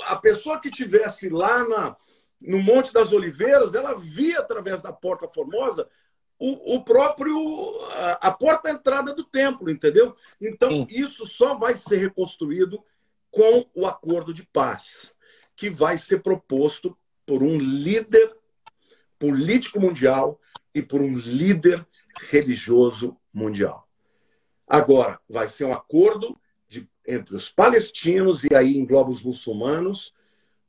a pessoa que estivesse lá no Monte das Oliveiras, ela via através da Porta Formosa a porta-entrada do templo, entendeu? Então, isso só vai ser reconstruído com o acordo de paz, que vai ser proposto por um líder político mundial e por um líder religioso mundial. Agora, vai ser um acordo entre os palestinos, e aí engloba os muçulmanos,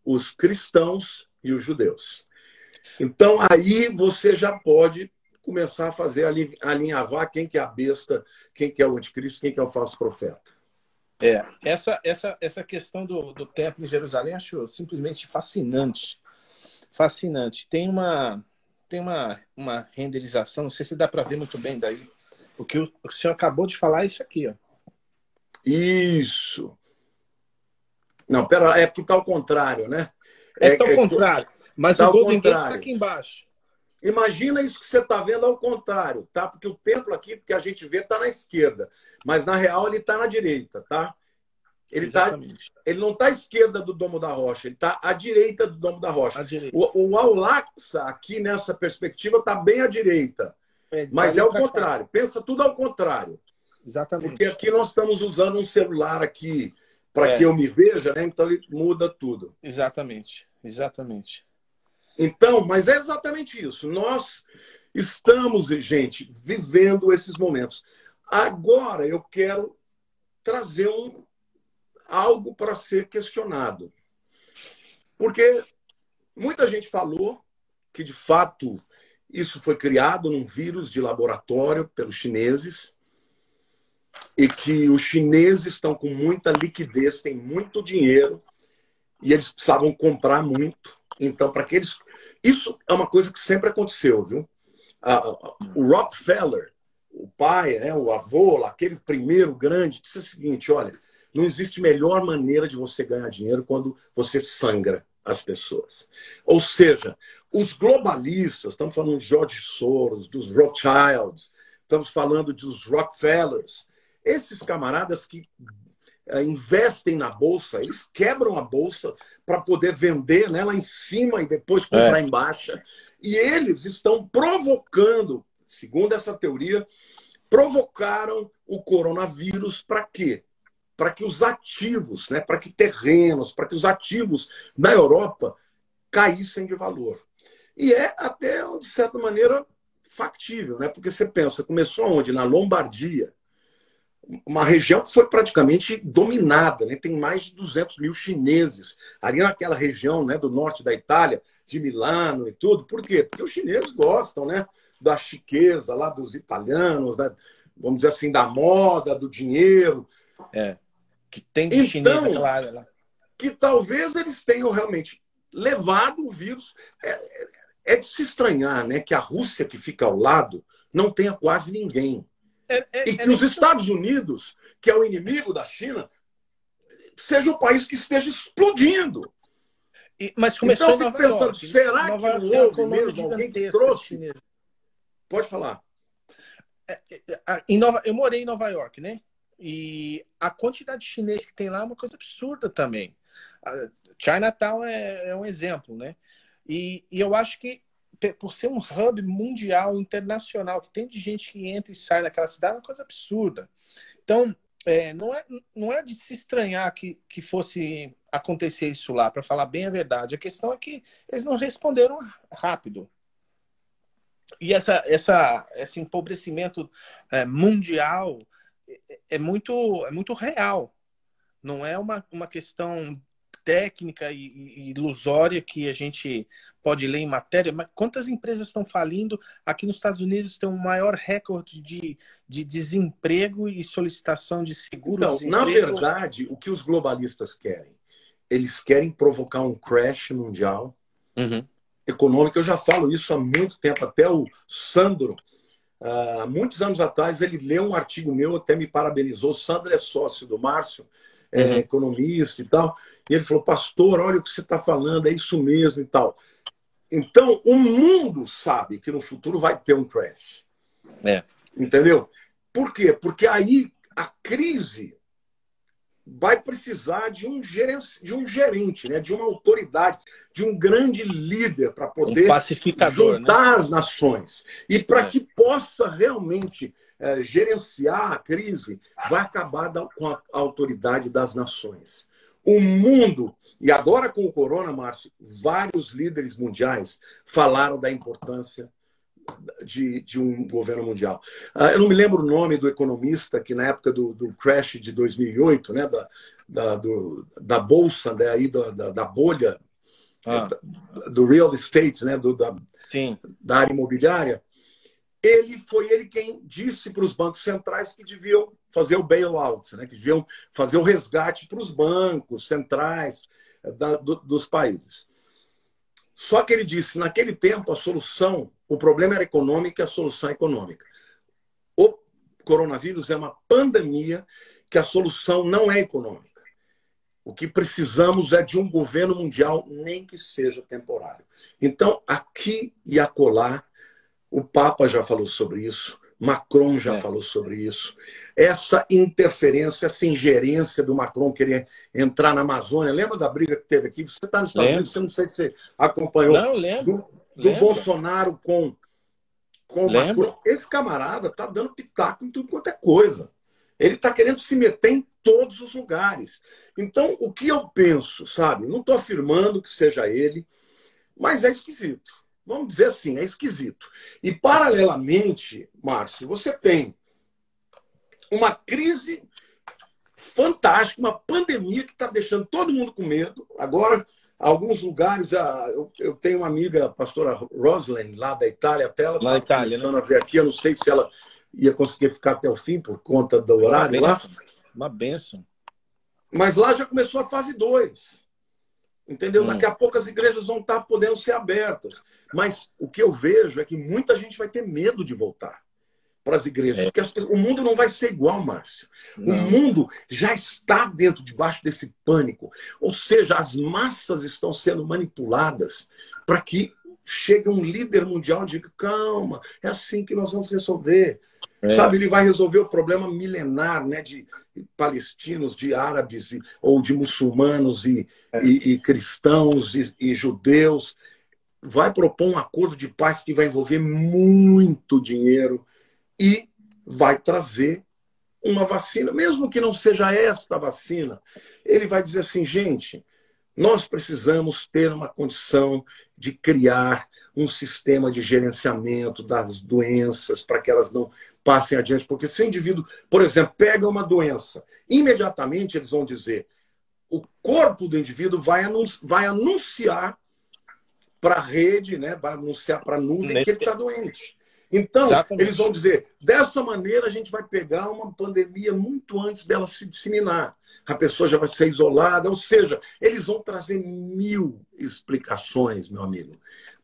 os cristãos e os judeus. Então, aí você já pode começar a fazer, alinhavar quem que é a besta, quem que é o anticristo, quem que é o falso profeta. Essa questão do templo em Jerusalém acho simplesmente fascinante. Fascinante. Tem uma renderização, não sei se dá para ver muito bem daí. O que o senhor acabou de falar é isso aqui, ó. Isso. Não, pera, é porque está ao contrário, né? Tá ao contrário. Mas tá o Golden Gate está aqui embaixo. Imagina isso que você está vendo ao contrário, tá? Porque o templo aqui, que a gente vê, está na esquerda. Mas, na real, ele está na direita, tá? Ele não está à esquerda do Domo da Rocha, ele está à direita do Domo da Rocha. O Al-Aqsa, aqui nessa perspectiva, está bem à direita. Mas é o contrário. Pensa tudo ao contrário. Exatamente. Porque aqui nós estamos usando um celular aqui para que eu me veja, né? Então ele muda tudo. Exatamente. Então, mas é exatamente isso. Nós estamos, gente, vivendo esses momentos. Agora eu quero trazer algo para ser questionado. Porque muita gente falou que, de fato, isso foi criado num vírus de laboratório pelos chineses e que os chineses estão com muita liquidez, têm muito dinheiro e eles precisavam comprar muito. Então, para que eles... Isso é uma coisa que sempre aconteceu, viu? O Rockefeller, o pai, né, o avô, aquele primeiro grande, disse o seguinte: olha, não existe melhor maneira de você ganhar dinheiro quando você sangra as pessoas. Ou seja, os globalistas, estamos falando de George Soros, dos Rothschilds, estamos falando dos Rockefellers, esses camaradas que investem na bolsa, eles quebram a bolsa para poder vender, né, lá em cima e depois comprar em baixa. E eles estão provocando, segundo essa teoria, provocaram o coronavírus para quê? Para que os ativos, né, para que terrenos, para que os ativos na Europa caíssem de valor. E é até, de certa maneira, factível, né? Porque você pensa, começou onde? Na Lombardia, uma região que foi praticamente dominada, né? Tem mais de 200 mil chineses ali naquela região, né, do norte da Itália, de Milano e tudo. Por quê? Porque os chineses gostam, né, da chiqueza lá dos italianos, né, vamos dizer assim, da moda, do dinheiro. Que tem de chinês naquela área lá. Que talvez eles tenham realmente levado o vírus. É de se estranhar, né, que a Rússia, que fica ao lado, não tenha quase ninguém. E que os Estados Unidos, que é o inimigo da China, seja o país que esteja explodindo. Mas começou então, em Nova pensando, York. será Nova que não York houve mesmo alguém que trouxe? Pode falar. Eu morei em Nova York, né? E a quantidade de chinês que tem lá é uma coisa absurda também. Chinatown é um exemplo, né? E eu acho que, por ser um hub mundial, internacional, que tem de gente que entra e sai daquela cidade, é uma coisa absurda. Então, não é de se estranhar que fosse acontecer isso lá, para falar bem a verdade. A questão é que eles não responderam rápido. E esse empobrecimento mundial é muito real. Não é uma questão técnica e ilusória que a gente pode ler em matéria, mas quantas empresas estão falindo? Aqui nos Estados Unidos tem um maior recorde de desemprego e solicitação de seguro. Então, na verdade, o que os globalistas querem? Eles querem provocar um crash mundial econômico. Eu já falo isso há muito tempo. Até o Sandro, muitos anos atrás, ele leu um artigo meu, até me parabenizou. O Sandro é sócio do Márcio, economista e tal. E ele falou: pastor, olha o que você está falando, é isso mesmo e tal. Então, o mundo sabe que no futuro vai ter um crash. Entendeu? Por quê? Porque aí a crise vai precisar de um gerente, né? De uma autoridade, de um grande líder para poder juntar, né, as nações. E para que possa realmente gerenciar a crise, vai acabar com a autoridade das nações. O mundo, e agora com o corona, Márcio, vários líderes mundiais falaram da importância de um governo mundial. Eu não me lembro o nome do economista que na época do crash de 2008, né, da bolsa, né, aí da bolha do real estate, né, da área imobiliária, foi ele quem disse para os bancos centrais que deviam fazer o bailout, né, que deviam fazer o resgate para os bancos centrais dos países. Só que ele disse, naquele tempo, o problema era econômico e a solução é econômica. O coronavírus é uma pandemia que a solução não é econômica. O que precisamos é de um governo mundial, nem que seja temporário. Então, aqui e acolá, o Papa já falou sobre isso, Macron já falou sobre isso. Essa interferência, essa ingerência do Macron querer entrar na Amazônia. Lembra da briga que teve aqui? Você está nos Estados Unidos, você não sei se você acompanhou. Não, lembro. Do Bolsonaro com o Macron. Esse camarada está dando pitaco em tudo quanto é coisa. Ele está querendo se meter em todos os lugares. Então, o que eu penso, sabe? Não estou afirmando que seja ele, mas é esquisito. Vamos dizer assim, é esquisito. E, paralelamente, Márcio, você tem uma crise fantástica, uma pandemia que está deixando todo mundo com medo. Agora, alguns lugares, eu tenho uma amiga, a pastora Rosalind, lá da Itália, até ela está começando a vir aqui. Eu não sei se ela ia conseguir ficar até o fim por conta do horário lá. Uma bênção. Mas lá já começou a fase 2. Entendeu? Daqui a pouco as igrejas vão estar podendo ser abertas. Mas o que eu vejo é que muita gente vai ter medo de voltar para as igrejas. Porque o mundo não vai ser igual, Márcio. Não. O mundo já está debaixo desse pânico. Ou seja, as massas estão sendo manipuladas para que chegue um líder mundial e diga, calma, é assim que nós vamos resolver. Sabe, ele vai resolver o problema milenar, né, de palestinos, de árabes, ou de muçulmanos e cristãos e judeus. Vai propor um acordo de paz que vai envolver muito dinheiro e vai trazer uma vacina, mesmo que não seja esta vacina. Ele vai dizer assim, gente, nós precisamos ter uma condição de criar um sistema de gerenciamento das doenças para que elas não passem adiante. Porque se o indivíduo, por exemplo, pega uma doença, imediatamente eles vão dizer, o corpo do indivíduo vai anunciar para a rede, né, vai anunciar para a nuvem que ele está doente. Então, exatamente, eles vão dizer, dessa maneira a gente vai pegar uma pandemia muito antes dela se disseminar. A pessoa já vai ser isolada, ou seja, eles vão trazer 1000 explicações, meu amigo,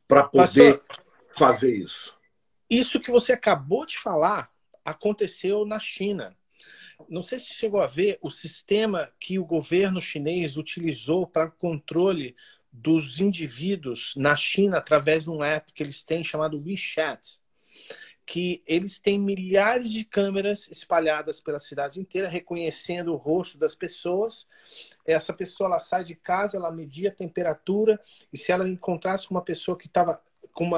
para poder fazer isso. Isso que você acabou de falar aconteceu na China. Não sei se chegou a ver o sistema que o governo chinês utilizou para controle dos indivíduos na China através de um app que eles têm chamado WeChat, que eles têm milhares de câmeras espalhadas pela cidade inteira, reconhecendo o rosto das pessoas. Essa pessoa, ela sai de casa, ela media a temperatura, e se ela encontrasse com uma pessoa que estava com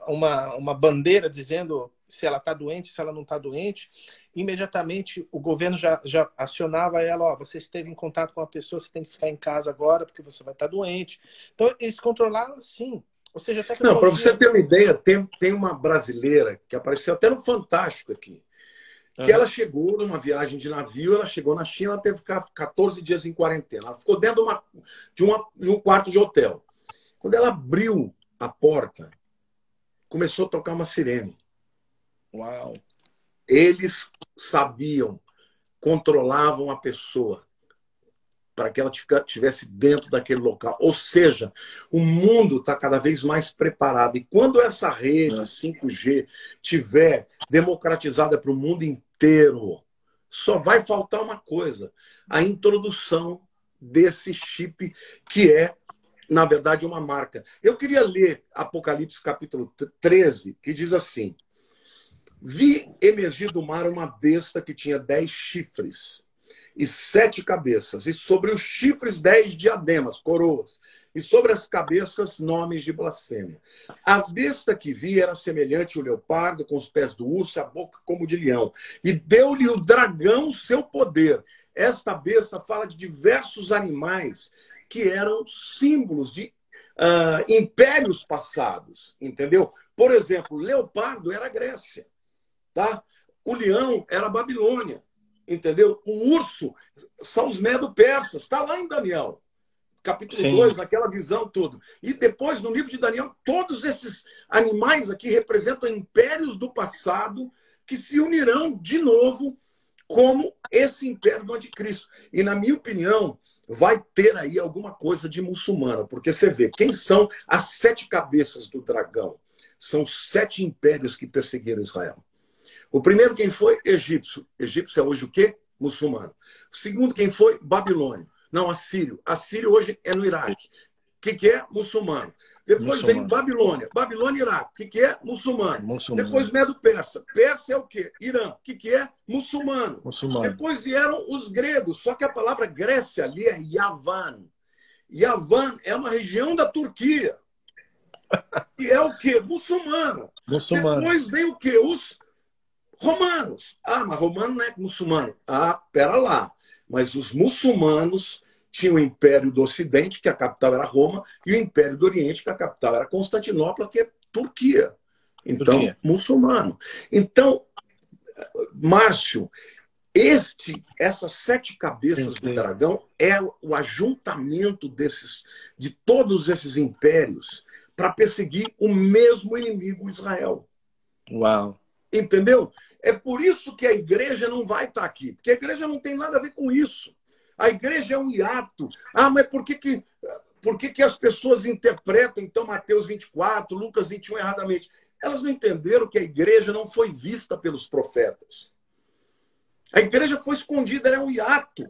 uma bandeira dizendo se ela está doente, se ela não está doente, imediatamente o governo já acionava ela, ó, você esteve em contato com uma pessoa, você tem que ficar em casa agora porque você vai estar doente. Então, eles controlaram assim. Ou seja, tecnologia... Não, para você ter uma ideia, tem uma brasileira que apareceu até no Fantástico aqui, que ela chegou numa viagem de navio, ela chegou na China, ela teve que ficar 14 dias em quarentena. Ela ficou dentro de um quarto de hotel. Quando ela abriu a porta, começou a tocar uma sirene. Uau! Eles sabiam, controlavam a pessoa para que ela estivesse dentro daquele local. Ou seja, o mundo está cada vez mais preparado. E quando essa rede 5G tiver democratizada para o mundo inteiro, só vai faltar uma coisa, a introdução desse chip que é, na verdade, uma marca. Eu queria ler Apocalipse capítulo 13, que diz assim, vi emergir do mar uma besta que tinha 10 chifres e 7 cabeças, e sobre os chifres 10 diademas, coroas, e sobre as cabeças nomes de blasfêmia. A besta que vi era semelhante ao leopardo, com os pés do urso, a boca como de leão, e deu-lhe o dragão seu poder. Esta besta fala de diversos animais que eram símbolos de impérios passados, entendeu? Por exemplo, o leopardo era a Grécia, tá? O leão era a Babilônia. Entendeu? O urso são os medo-persas. Está lá em Daniel, capítulo 2, naquela visão toda. E depois, no livro de Daniel, todos esses animais aqui representam impérios do passado que se unirão de novo como esse império do anticristo. E, na minha opinião, vai ter aí alguma coisa de muçulmano. Porque você vê, quem são as 7 cabeças do dragão? São 7 impérios que perseguiram Israel. O primeiro, quem foi? Egípcio. Egípcio é hoje o quê? Muçulmano. O segundo, quem foi? Babilônio. Não, assírio. Assírio hoje é no Iraque. O que é? Muçulmano. Depois vem Babilônia. Babilônia e Iraque. O que é? Muçulmano. Depois Medo-Persa. Persa é o quê? Irã. O que é? Muçulmano. Depois vieram os gregos. Só que a palavra Grécia ali é Yavan. Yavan é uma região da Turquia. E é o quê? Muçulmano. Depois vem o quê? Os romanos. Ah, mas romano não é muçulmano. Ah, pera lá. Mas os muçulmanos tinham o Império do Ocidente, que a capital era Roma, e o Império do Oriente, que a capital era Constantinopla, que é Turquia. Então, muçulmano. Então, Márcio, essas 7 cabeças do dragão é o ajuntamento de todos esses impérios para perseguir o mesmo inimigo, Israel. Uau! Entendeu? É por isso que a igreja não vai estar aqui. Porque a igreja não tem nada a ver com isso. A igreja é um hiato. Ah, mas por que as pessoas interpretam, então, Mateus 24, Lucas 21 erradamente? Elas não entenderam que a igreja não foi vista pelos profetas. A igreja foi escondida, ela é um hiato.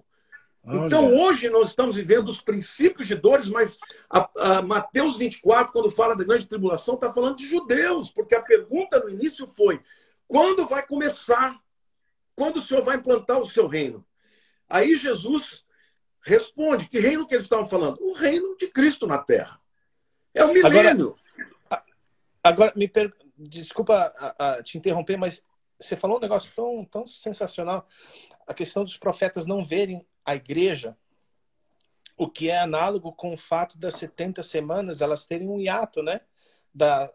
Então, hoje nós estamos vivendo os princípios de dores, mas a Mateus 24, quando fala da grande tribulação, está falando de judeus, porque a pergunta no início foi: quando vai começar? Quando o Senhor vai implantar o seu reino? Aí Jesus responde: que reino que eles estavam falando? O reino de Cristo na Terra. É o milênio. Agora desculpa te interromper, mas você falou um negócio tão sensacional. A questão dos profetas não verem a igreja, o que é análogo com o fato das 70 semanas elas terem um hiato, né? Da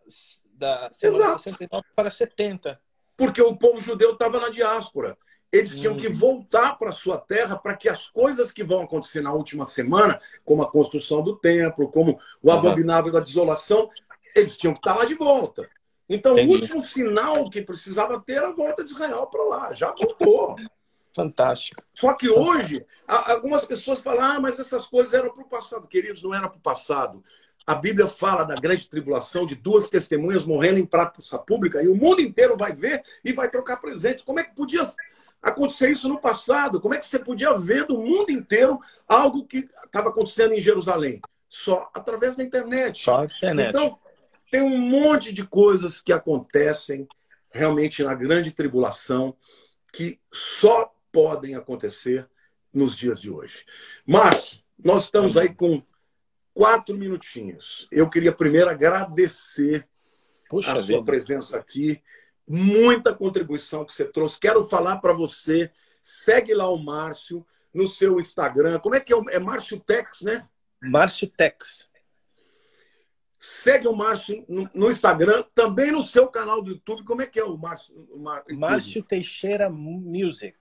semana 69 para 70. Porque o povo judeu estava na diáspora. Eles tinham que voltar para a sua terra para que as coisas que vão acontecer na última semana, como a construção do templo, como o abominável da desolação, eles tinham que estar lá de volta. Então, o último sinal que precisava ter era a volta de Israel para lá. Já voltou. Fantástico. Só que hoje, algumas pessoas falam: mas essas coisas eram para o passado. Queridos, não era para o passado. A Bíblia fala da grande tribulação, de 2 testemunhas morrendo em praça pública, e o mundo inteiro vai ver e vai trocar presentes. Como é que podia acontecer isso no passado? Como é que você podia ver do mundo inteiro algo que estava acontecendo em Jerusalém? Só através da internet. Só a internet. Então, tem um monte de coisas que acontecem realmente na grande tribulação que só podem acontecer nos dias de hoje. Márcio, nós estamos aí com 4 minutinhos. Eu queria primeiro agradecer a sua presença aqui. Muita contribuição que você trouxe. Quero falar para você, segue lá o Márcio no seu Instagram. Como é que é? É Márcio Tex, né? Márcio Tex. Segue o Márcio no Instagram, também no seu canal do YouTube. Como é que é o Márcio? Márcio Teixeira Music.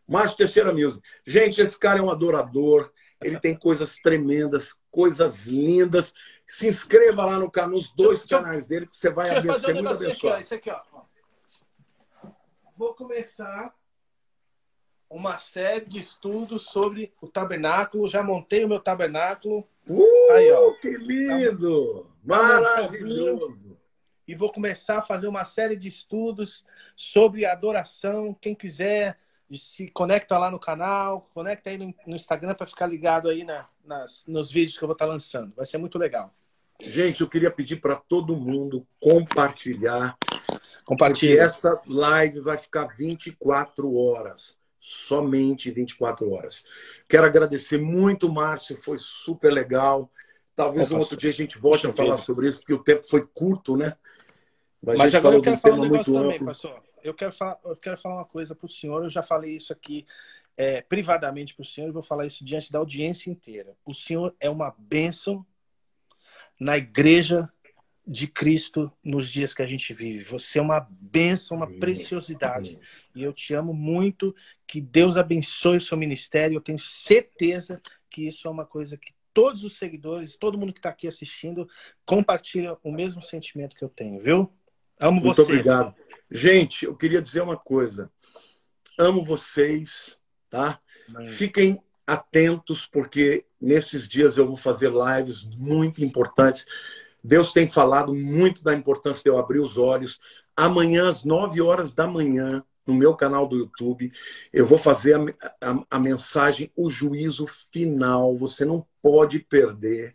Márcio Teixeira Music. Gente, esse cara é um adorador. Ele tem coisas tremendas, coisas lindas. Se inscreva lá nos 2 canais dele, que você vai ser muito abençoado. Esse aqui, ó. Vou começar uma série de estudos sobre o tabernáculo. Já montei o meu tabernáculo. Aí, ó. Que lindo! Maravilhoso! E vou começar a fazer uma série de estudos sobre adoração. Quem quiser, se conecta lá no canal, conecta aí no Instagram para ficar ligado aí nos vídeos que eu vou estar lançando. Vai ser muito legal. Gente, eu queria pedir para todo mundo compartilhar. Compartilha. Porque essa live vai ficar 24 horas. Somente 24 horas. Quero agradecer muito, Márcio. Foi super legal. Talvez um outro dia a gente volte a falar sobre isso, porque o tempo foi curto, né? Mas agora eu quero falar um negócio também, pastor. Eu quero falar uma coisa para o senhor. Eu já falei isso aqui privadamente para o senhor e vou falar isso diante da audiência inteira. O senhor é uma bênção na igreja de Cristo nos dias que a gente vive. Você é uma bênção, uma preciosidade. E eu te amo muito. Que Deus abençoe o seu ministério. Eu tenho certeza que isso é uma coisa que todos os seguidores, todo mundo que está aqui assistindo, compartilha o mesmo sentimento que eu tenho, viu? Amo vocês. Muito obrigado. Gente, eu queria dizer uma coisa. Amo vocês, tá? Fiquem atentos, porque nesses dias eu vou fazer lives muito importantes. Deus tem falado muito da importância de eu abrir os olhos. Amanhã, às 9 horas da manhã, no meu canal do YouTube, eu vou fazer a mensagem O Juízo Final. Você não pode perder.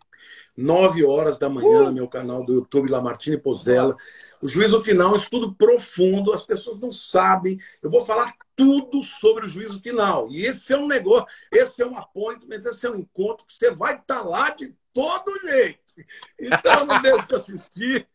9 horas da manhã, no meu canal do YouTube, Lamartine Pozzella. O Juízo Final é um estudo profundo, as pessoas não sabem. Eu vou falar tudo sobre o Juízo Final. E esse é um negócio, esse é um appointment, esse é um encontro que você vai estar lá de todo jeito. Então, não deixe de assistir.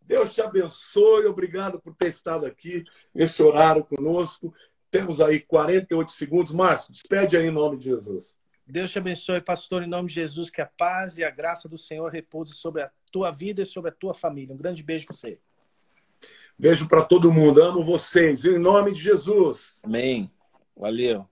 Deus te abençoe. Obrigado por ter estado aqui nesse horário conosco. Temos aí 48 segundos. Márcio, despede aí em nome de Jesus. Deus te abençoe, pastor, em nome de Jesus. Que a paz e a graça do Senhor repouse sobre a tua vida e sobre a tua família. Um grande beijo para você. Beijo para todo mundo. Amo vocês. Em nome de Jesus. Amém. Valeu.